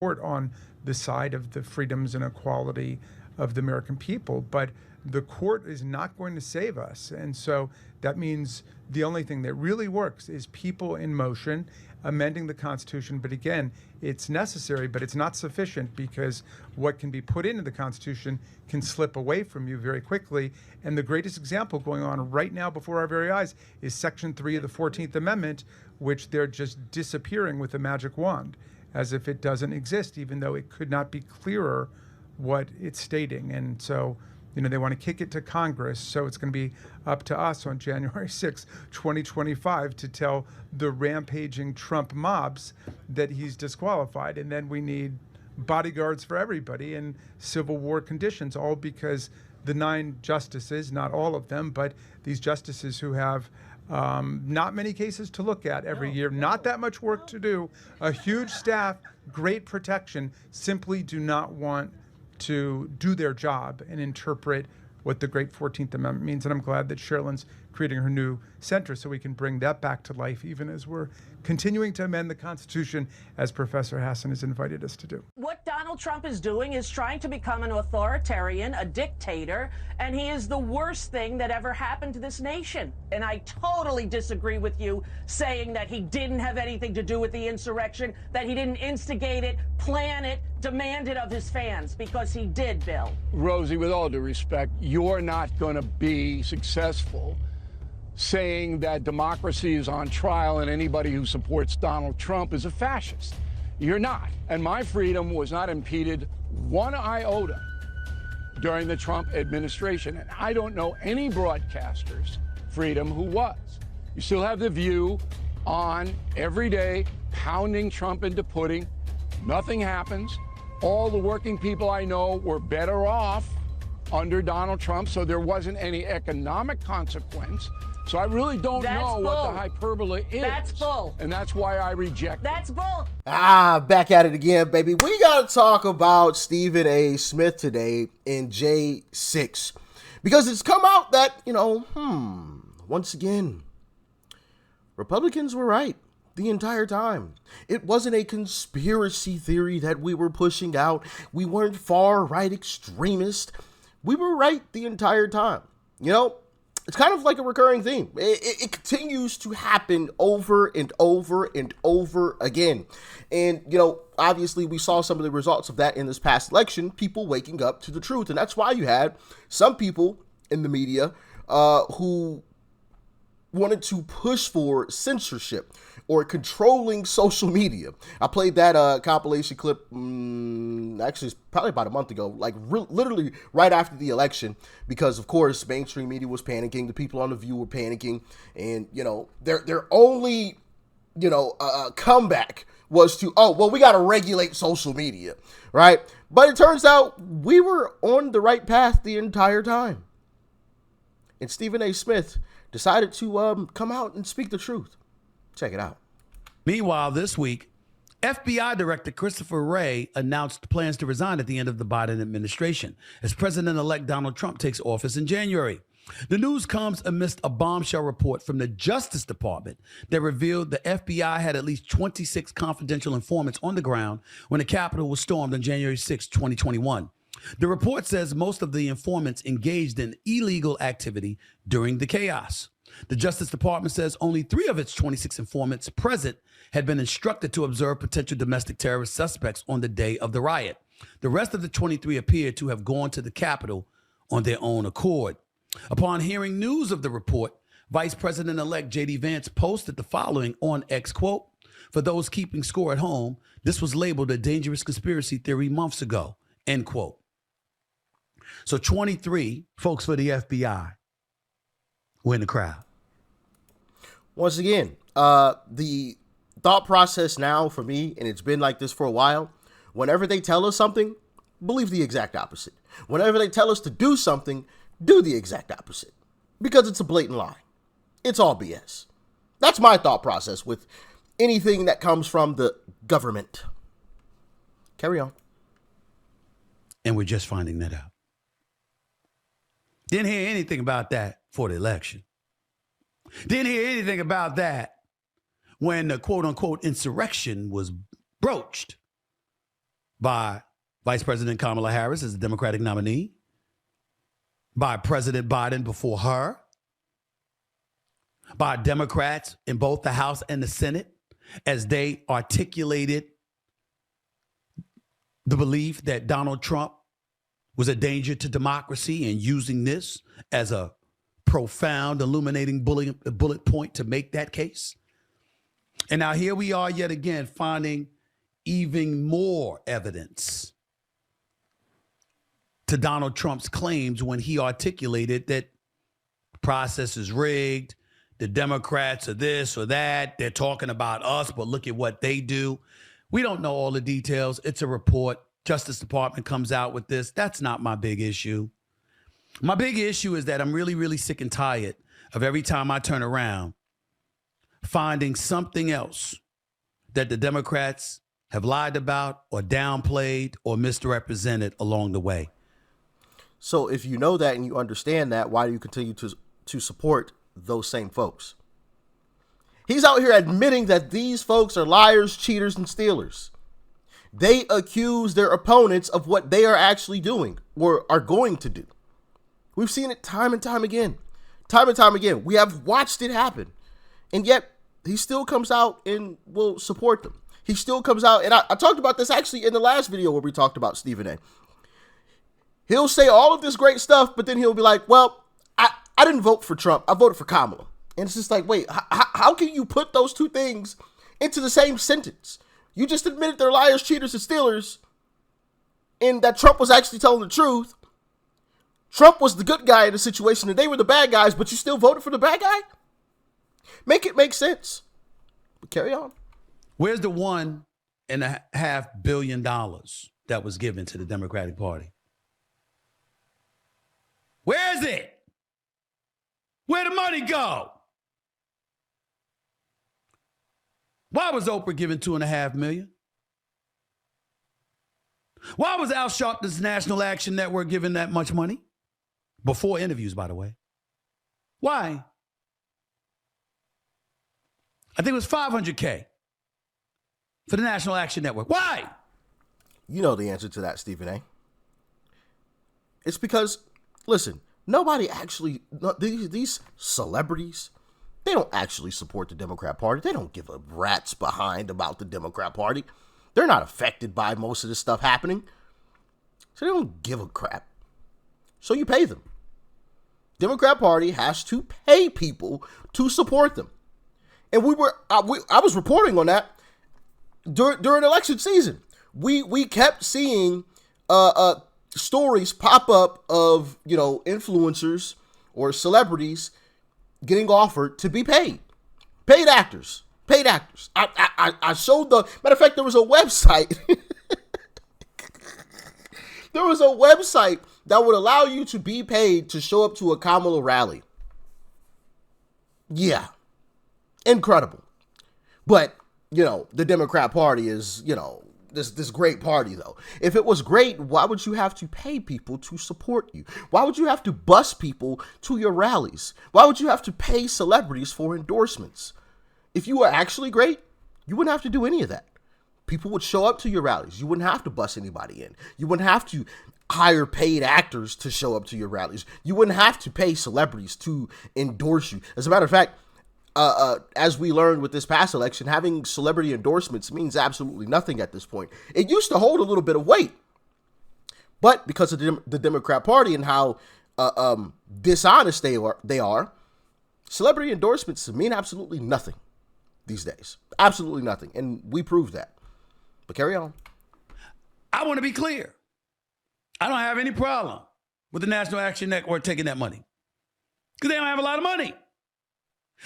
court on the side of the freedoms and equality of the American people, but the court is not going to save us. And so that means the only thing that really works is people in motion amending the Constitution. But again, it's necessary, but it's not sufficient, because what can be put into the Constitution can slip away from you very quickly. And the greatest example going on right now before our very eyes is Section 3 of the 14th Amendment, which they're just disappearing with a magic wand, as if it doesn't exist, even though it could not be clearer what it's stating. And so, they want to kick it to Congress. So it's going to be up to us on January 6, 2025, to tell the rampaging Trump mobs that he's disqualified. And then we need bodyguards for everybody in Civil War conditions, all because the 9 justices, not all of them, but these justices who have not many cases to look at every year, not that much work to do, a huge staff, great protection, simply do not want to do their job and interpret what the great 14th Amendment means. And I'm glad that Sherilyn's creating her new center so we can bring that back to life, even as we're continuing to amend the Constitution, as Professor Hassan has invited us to do. What Donald Trump is doing is trying to become an authoritarian, a dictator, and he is the worst thing that ever happened to this nation. And I totally disagree with you saying that he didn't have anything to do with the insurrection, that he didn't instigate it, plan it, demand it of his fans, because he did, Bill. Rosie, with all due respect, you're not going to be successful saying that democracy is on trial and anybody who supports Donald Trump is a fascist. You're not. And my freedom was not impeded one iota during the Trump administration. And I don't know any broadcaster's freedom who was. You still have The View on every day, pounding Trump into pudding. Nothing happens. All the working people I know were better off under Donald Trump, so there wasn't any economic consequence. So I really don't know what the hyperbole is. That's bull. And that's why I reject it. That's bull. Back at it again, baby. We got to talk about Stephen A. Smith today in J6. Because it's come out that, once again, Republicans were right the entire time. It wasn't a conspiracy theory that we were pushing out. We weren't far-right extremists. We were right the entire time. It's kind of like a recurring theme. It continues to happen over and over and over again. And, obviously we saw some of the results of that in this past election, people waking up to the truth. And that's why you had some people in the media who wanted to push for censorship or controlling social media. I played that compilation clip, actually it's probably about a month ago, literally right after the election, because of course mainstream media was panicking, the people on The View were panicking, and their only comeback was to, we got to regulate social media, right? But it turns out we were on the right path the entire time. And Stephen A. Smith decided to come out and speak the truth. Check it out. Meanwhile, this week, FBI Director Christopher Wray announced plans to resign at the end of the Biden administration as President-elect Donald Trump takes office in January. The news comes amidst a bombshell report from the Justice Department that revealed the FBI had at least 26 confidential informants on the ground when the Capitol was stormed on January 6, 2021. The report says most of the informants engaged in illegal activity during the chaos. The Justice Department says only 3 of its 26 informants present had been instructed to observe potential domestic terrorist suspects on the day of the riot. The rest of the 23 appeared to have gone to the Capitol on their own accord. Upon hearing news of the report, Vice President-elect J.D. Vance posted the following on X, quote, "For those keeping score at home, this was labeled a dangerous conspiracy theory months ago," end quote. So 23 folks for the FBI were in the crowd. Once again, the thought process now for me, and it's been like this for a while, whenever they tell us something, believe the exact opposite. Whenever they tell us to do something, do the exact opposite. Because it's a blatant lie. It's all BS. That's my thought process with anything that comes from the government. Carry on. And we're just finding that out. Didn't hear anything about that for the election. Didn't hear anything about that when the quote-unquote insurrection was broached. by Vice President Kamala Harris as the Democratic nominee, by President Biden before her, by Democrats in both the House and the Senate as they articulated the belief that Donald Trump was a danger to democracy and using this as a profound, illuminating bullet point to make that case. And now here we are yet again finding even more evidence to Donald Trump's claims when he articulated that the process is rigged, the Democrats are this or that, they're talking about us, but look at what they do. We don't know all the details. It's a report. Justice Department comes out with this. That's not my big issue. My big issue is that I'm really, really sick and tired of every time I turn around finding something else that the Democrats have lied about or downplayed or misrepresented along the way. So if you know that and you understand that, why do you continue to support those same folks? He's out here admitting that these folks are liars, cheaters, and stealers. They accuse their opponents of what they are actually doing or are going to do. We've seen it time and time again. Time and time again. We have watched it happen. And yet, he still comes out and will support them. He still comes out, and I talked about this actually in the last video where we talked about Stephen A. He'll say all of this great stuff, but then he'll be like, well, I didn't vote for Trump. I voted for Kamala. And it's just like, wait, how can you put those two things into the same sentence? You just admitted they're liars, cheaters, and stealers, and that Trump was actually telling the truth. Trump was the good guy in the situation, and they were the bad guys, but you still voted for the bad guy? Make it make sense. But carry on. Where's the $1.5 billion that was given to the Democratic Party? Where is it? Where'd the money go? Why was Oprah given $2.5 million? Why was Al Sharpton's National Action Network given that much money? Before interviews, by the way. Why? I think it was $500K for the National Action Network. Why? You know the answer to that, Stephen A. It's because, listen, nobody actually, these celebrities, they don't actually support the Democrat Party. They don't give a rat's behind about the Democrat Party. They're not affected by most of this stuff happening. So they don't give a crap. So you pay them. Democrat Party has to pay people to support them. And I was reporting on that during election season. We kept seeing stories pop up of, influencers or celebrities getting offered to be paid actors. I showed matter of fact, there was a website. There was a website that would allow you to be paid to show up to a Kamala rally. Yeah. Incredible. But, the Democrat Party is, this great party, though. If it was great, why would you have to pay people to support you? Why would you have to bus people to your rallies? Why would you have to pay celebrities for endorsements? If you were actually great, you wouldn't have to do any of that. People would show up to your rallies. You wouldn't have to bus anybody in. You wouldn't have to hire paid actors to show up to your rallies. You wouldn't have to pay celebrities to endorse you. As a matter of fact, as we learned with this past election, having celebrity endorsements means absolutely nothing at this point. It used to hold a little bit of weight, but because of the Democrat Party and how dishonest they are, celebrity endorsements mean absolutely nothing these days. Absolutely nothing, and we proved that. But carry on. I want to be clear. I don't have any problem with the National Action Network taking that money because they don't have a lot of money.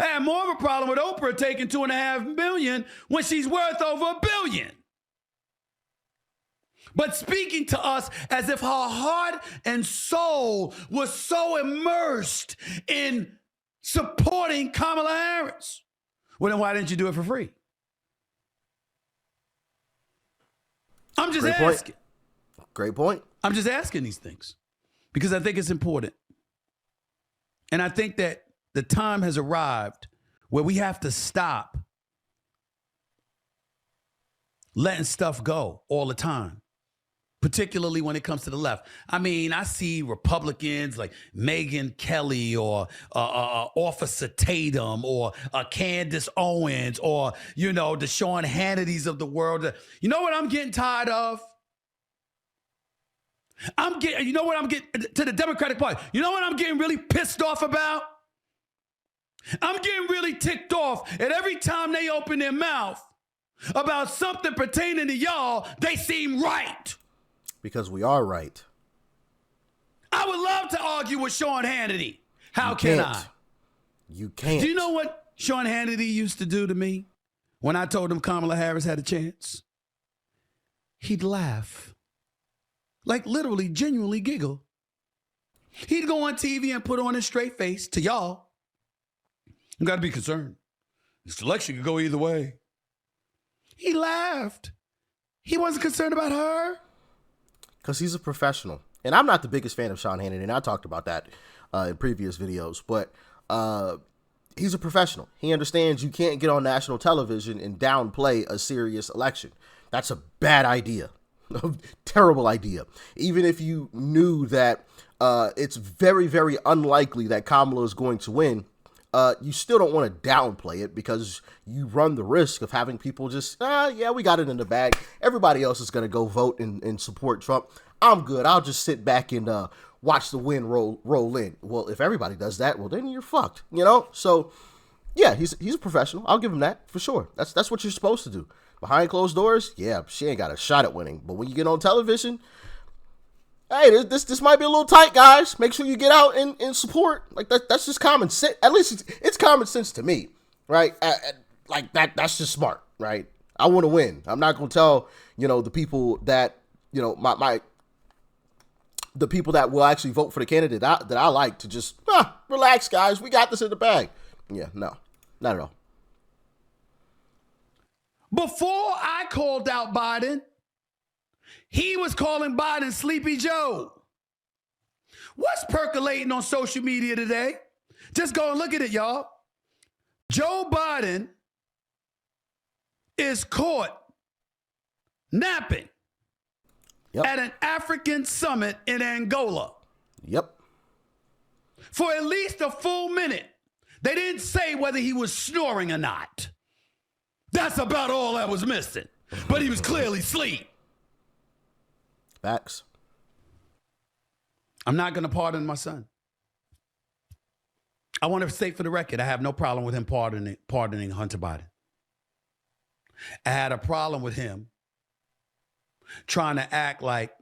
I have more of a problem with Oprah taking $2.5 million when she's worth over $1 billion. But speaking to us as if her heart and soul was so immersed in supporting Kamala Harris. Well, then why didn't you do it for free? I'm just asking. Great point. I'm just asking these things because I think it's important. And I think that the time has arrived where we have to stop letting stuff go all the time. particularly when it comes to the left. I mean, I see Republicans like Megyn Kelly or Officer Tatum or Candace Owens or, you know, the Sean Hannitys of the world. You know what I'm getting tired of? You know what I'm getting to the Democratic Party? You know what I'm getting really pissed off about? I'm getting really ticked off at every time they open their mouth about something pertaining to y'all, they seem right. Because we are right. I would love to argue with Sean Hannity. How can I? You can't. Do you know what Sean Hannity used to do to me when I told him Kamala Harris had a chance? He'd laugh. Like literally, genuinely giggle. He'd go on TV and put on a straight face to y'all. You got to be concerned. This election could go either way. He laughed. He wasn't concerned about her. Because he's a professional. And I'm not the biggest fan of Sean Hannity, and I talked about that in previous videos. But he's a professional. He understands you can't get on national television and downplay a serious election. That's a bad idea. Terrible idea. Even if you knew that it's very, very unlikely that Kamala is going to win, you still don't want to downplay it because you run the risk of having people just, yeah, we got it in the bag. Everybody else is going to go vote and support Trump. I'm good. I'll just sit back and watch the wind roll in. Well, if everybody does that, well, then you're fucked, you know? So, yeah, he's a professional. I'll give him that for sure. That's what you're supposed to do. Behind closed doors, yeah, she ain't got a shot at winning. But when you get on television, hey, this might be a little tight, guys. Make sure you get out and support. Like that's just common sense. At least it's common sense to me, right? Like that's just smart, right? I want to win. I'm not gonna tell the people that the people that will actually vote for the candidate that I like to just relax, guys. We got this in the bag. Yeah, no, not at all. Before I called out Biden, he was calling Biden Sleepy Joe. What's percolating on social media today? Just go and look at it, y'all. Joe Biden is caught napping at an African summit in Angola. Yep. For at least a full minute. They didn't say whether he was snoring or not. That's about all that was missing. But he was clearly asleep. Facts. I'm not going to pardon my son. I want to state for the record, I have no problem with him pardoning Hunter Biden. I had a problem with him trying to act like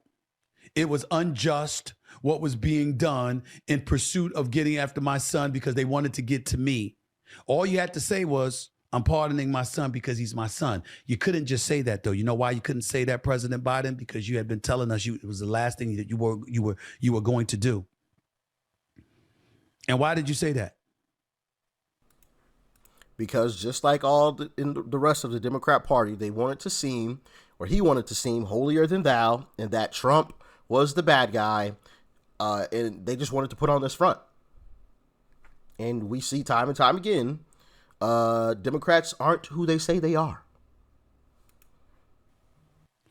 it was unjust what was being done in pursuit of getting after my son because they wanted to get to me. All you had to say was, I'm pardoning my son because he's my son. You couldn't just say that, though. You know why you couldn't say that, President Biden? Because you had been telling us it was the last thing that you were going to do. And why did you say that? Because just like in the rest of the Democrat Party, they wanted to seem, or he wanted to seem, holier than thou, and that Trump was the bad guy, and they just wanted to put on this front. And we see time and time again, Democrats aren't who they say they are.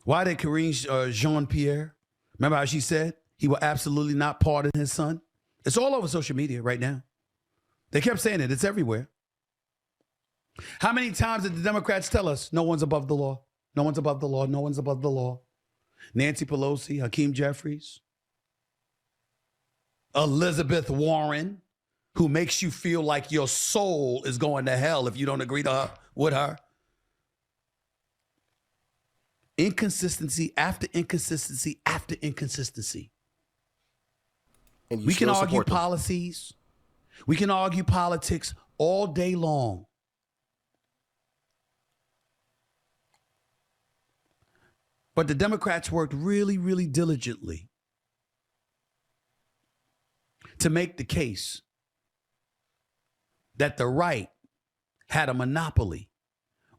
Why did Karine Jean-Pierre, remember how she said he will absolutely not pardon his son? It's all over social media right now. They kept saying it. It's everywhere. How many times did the Democrats tell us no one's above the law? No one's above the law. No one's above the law. Nancy Pelosi, Hakeem Jeffries, Elizabeth Warren, who makes you feel like your soul is going to hell if you don't agree with her. Inconsistency after inconsistency after inconsistency. And we can argue policies. We can argue politics all day long. But the Democrats worked really, really diligently to make the case that the right had a monopoly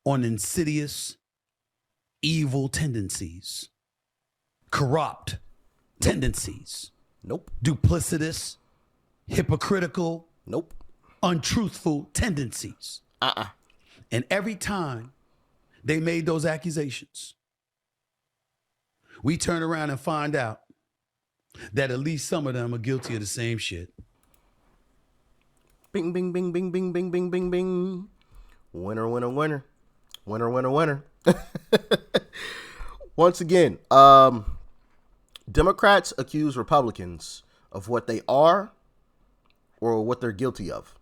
on insidious, evil tendencies, corrupt tendencies. Nope. Duplicitous, hypocritical, nope. Untruthful tendencies. And every time they made those accusations, we turn around and find out that at least some of them are guilty of the same shit. Bing, bing, bing, bing, bing, bing, bing, bing, bing. Winner, winner, winner. Winner, winner, winner. Once again, Democrats accuse Republicans of what they are or what they're guilty of.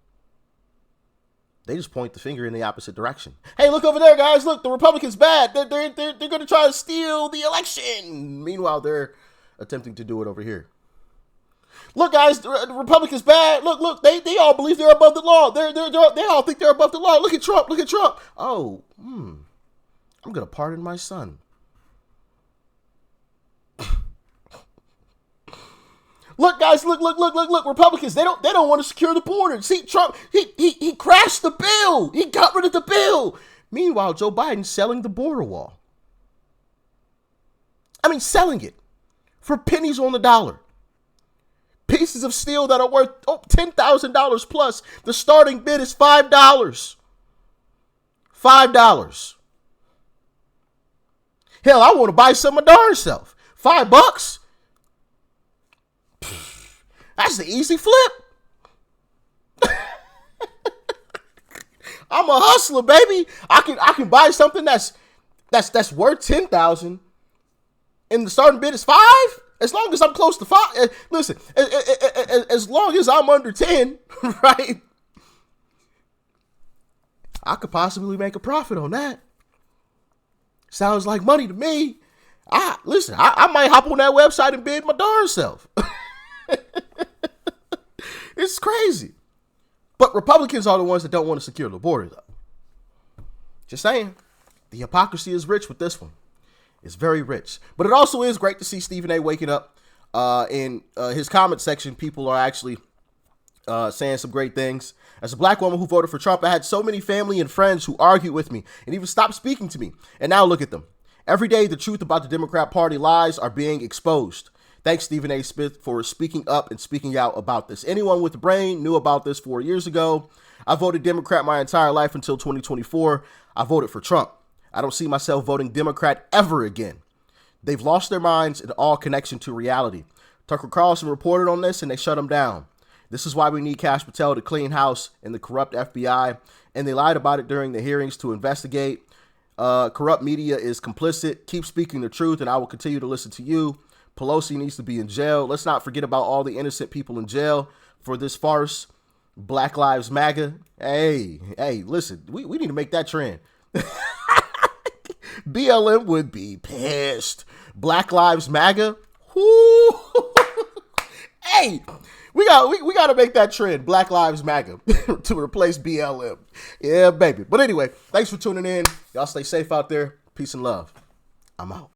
They just point the finger in the opposite direction. Hey, look over there, guys. Look, the Republicans bad. They're going to try to steal the election. Meanwhile, they're attempting to do it over here. Look, guys, the Republicans bad. Look, they all believe they're above the law. They all think they're above the law. Look at Trump. Oh, I'm going to pardon my son. Look, guys, look. Republicans, they don't want to secure the border. See, Trump, he crashed the bill. He got rid of the bill. Meanwhile, Joe Biden's selling the border wall. I mean, selling it for pennies on the dollar. Pieces of steel that are worth $10,000 plus. The starting bid is $5. $5. Hell, I want to buy some of my darn self. $5? That's the easy flip. I'm a hustler, baby. I can buy something that's worth $10,000, and the starting bid is $5. As long as I'm close to $5. Listen, as long as I'm under 10, right? I could possibly make a profit on that. Sounds like money to me. I might hop on that website and bid my darn self. It's crazy. But Republicans are the ones that don't want to secure the border, though. Just saying. The hypocrisy is rich with this one. It's very rich. But it also is great to see Stephen A. waking up. In his comment section, people are actually saying some great things. As a black woman who voted for Trump, I had so many family and friends who argued with me and even stopped speaking to me. And now look at them. Every day, the truth about the Democrat Party lies are being exposed. Thanks, Stephen A. Smith, for speaking up and speaking out about this. Anyone with a brain knew about this 4 years ago. I voted Democrat my entire life until 2024. I voted for Trump. I don't see myself voting Democrat ever again. They've lost their minds in all connection to reality. Tucker Carlson reported on this and they shut him down. This is why we need Kash Patel to clean house in the corrupt FBI. And they lied about it during the hearings to investigate. Corrupt media is complicit. Keep speaking the truth and I will continue to listen to you. Pelosi needs to be in jail. Let's not forget about all the innocent people in jail for this farce. Black Lives MAGA. Hey, listen, we need to make that trend. BLM would be pissed. Black Lives MAGA. Whoo. Hey, we got to make that trend. Black Lives MAGA to replace BLM. Yeah, baby. But anyway, thanks for tuning in. Y'all stay safe out there. Peace and love. I'm out.